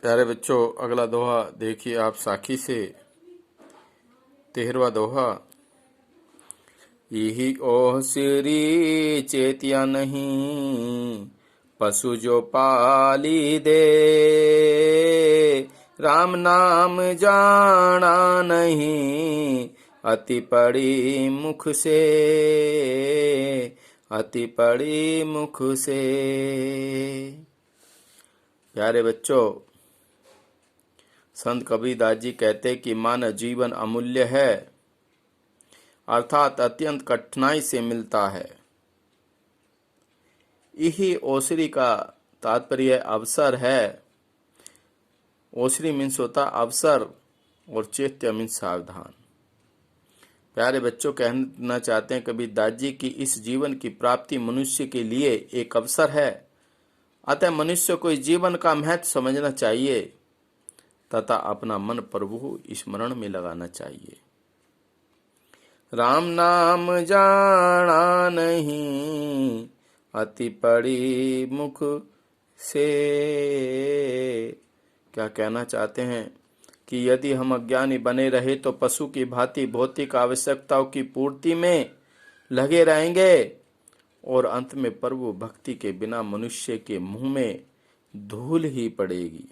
प्यारे बच्चों, अगला दोहा देखिए आप साखी से। 13वां दोहा। यही ओह सिरी चेतिया नहीं, पशु जो पाली दे। राम नाम जाना नहीं, अति पड़ी मुख से, अति पड़ी मुख से। प्यारे बच्चों, संत कबीरदास जी कहते कि मानव जीवन अमूल्य है, अर्थात अत्यंत कठिनाई से मिलता है। यही ओसरी का तात्पर्य अवसर है। ओसरी मीन्स होता अवसर और चैत्य मीन्स सावधान। प्यारे बच्चों, कहना चाहते हैं कबीरदास जी की इस जीवन की प्राप्ति मनुष्य के लिए एक अवसर है। अतः मनुष्य को इस जीवन का महत्व समझना चाहिए तथा अपना मन प्रभु स्मरण में लगाना चाहिए। राम नाम जाना नहीं, अति पड़ी मुख से। क्या कहना चाहते हैं कि यदि हम अज्ञानी बने रहे तो पशु की भांति भौतिक आवश्यकताओं की पूर्ति में लगे रहेंगे और अंत में प्रभु भक्ति के बिना मनुष्य के मुंह में धूल ही पड़ेगी।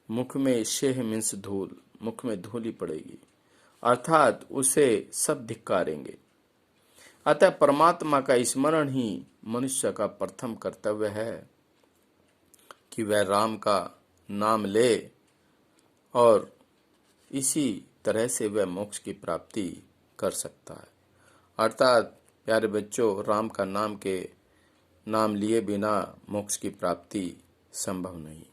मुख में शेह मीन्स धूल, मुख में धूल ही पड़ेगी, अर्थात उसे सब धिक्कारेंगे। अतः परमात्मा का स्मरण ही मनुष्य का प्रथम कर्तव्य है कि वह राम का नाम ले और इसी तरह से वह मोक्ष की प्राप्ति कर सकता है। अर्थात प्यारे बच्चों, राम का नाम लिए बिना मोक्ष की प्राप्ति संभव नहीं।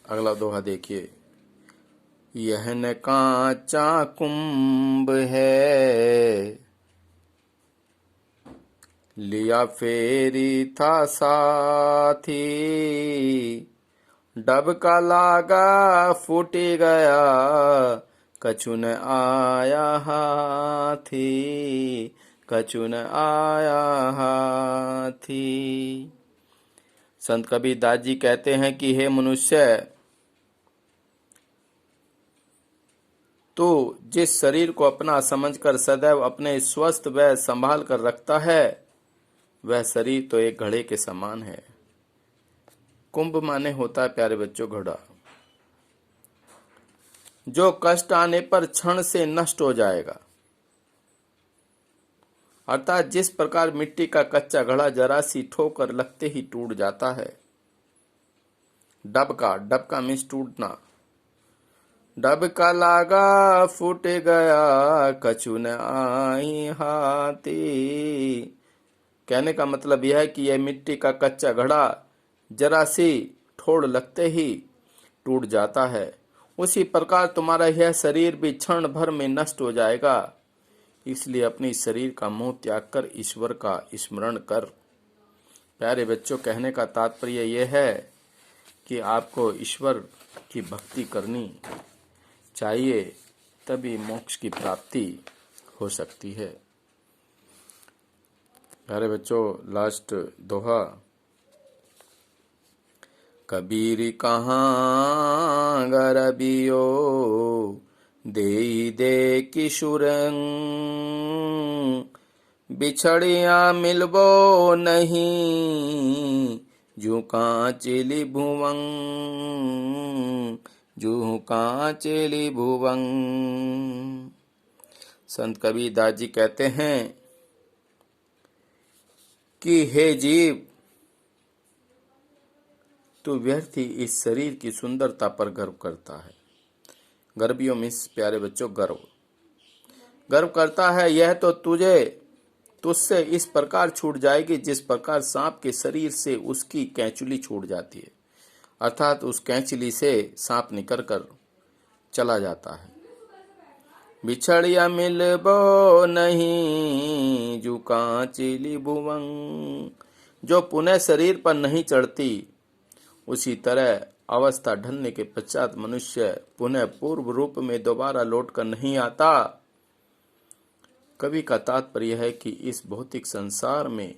अगला दोहा देखिए। यह न कांचा कुंभ है, लिया फेरी था साथी। डबका लागा फूट गया, कछु न आया हाथी, कछु न आया हाथी। संत कबीरदास जी कहते हैं कि हे मनुष्य, तो जिस शरीर को अपना समझकर सदैव अपने स्वस्थ व संभाल कर रखता है, वह शरीर तो एक घड़े के समान है। कुंभ माने होता है प्यारे बच्चों घड़ा, जो कष्ट आने पर क्षण से नष्ट हो जाएगा। अर्थात जिस प्रकार मिट्टी का कच्चा घड़ा जरा सी ठोकर लगते ही टूट जाता है। डबका मीन्स टूटना। डबका लागा फूट गया, कछु न आई हाथी। कहने का मतलब यह है कि यह मिट्टी का कच्चा घड़ा जरा सी ठोड़ लगते ही टूट जाता है। उसी प्रकार तुम्हारा यह शरीर भी क्षण भर में नष्ट हो जाएगा। इसलिए अपनी शरीर का मोह त्याग कर ईश्वर का स्मरण कर। प्यारे बच्चों, कहने का तात्पर्य यह है कि आपको ईश्वर की भक्ति करनी चाहिए, तभी मोक्ष की प्राप्ति हो सकती है। प्यारे बच्चों, लास्ट दोहा। कबीर कहाँ गरबियो, दे दे किशुरंग। बिछड़िया मिलबो नहीं, जू कांचली भुवंग, जू कांचली भुवंग। संत कबीरदास जी कहते हैं कि हे जीव, तू व्यर्थ ही इस शरीर की सुंदरता पर गर्व करता है। गर्वियों मीन्स प्यारे बच्चों गर्व करता है। यह तो तुझसे इस प्रकार छूट जाएगी जिस प्रकार सांप के शरीर से उसकी कैंचुली छूट जाती है। अर्थात उस कैंचुली से सांप निकल कर चला जाता है। बिछड़िया मिलबो नहीं, जू कांचली भुवंग। जो पुनः शरीर पर नहीं चढ़ती, उसी तरह अवस्था ढलने के पश्चात मनुष्य पुनः पूर्व रूप में दोबारा लौटकर नहीं आता। कवि का तात्पर्य है कि इस भौतिक संसार में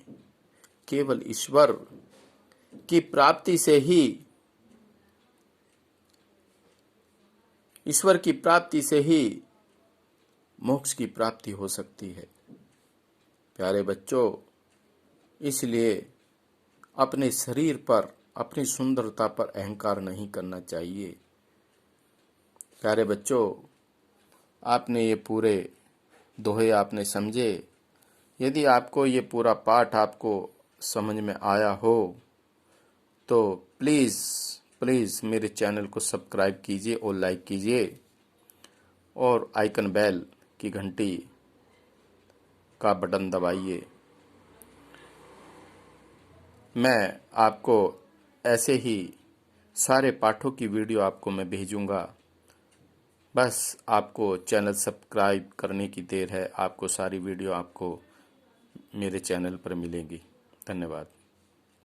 केवल ईश्वर की प्राप्ति से ही, ईश्वर की प्राप्ति से ही मोक्ष की प्राप्ति हो सकती है। प्यारे बच्चों, इसलिए अपने शरीर पर, अपनी सुंदरता पर अहंकार नहीं करना चाहिए। प्यारे बच्चों, आपने ये पूरे दोहे आपने समझे। यदि आपको ये पूरा पाठ आपको समझ में आया हो तो प्लीज़ प्लीज़ मेरे चैनल को सब्सक्राइब कीजिए और लाइक कीजिए और आइकन बेल की घंटी का बटन दबाइए। मैं आपको ऐसे ही सारे पाठों की वीडियो आपको मैं भेजूंगा। बस आपको चैनल सब्सक्राइब करने की देर है। आपको सारी वीडियो आपको मेरे चैनल पर मिलेंगी। धन्यवाद।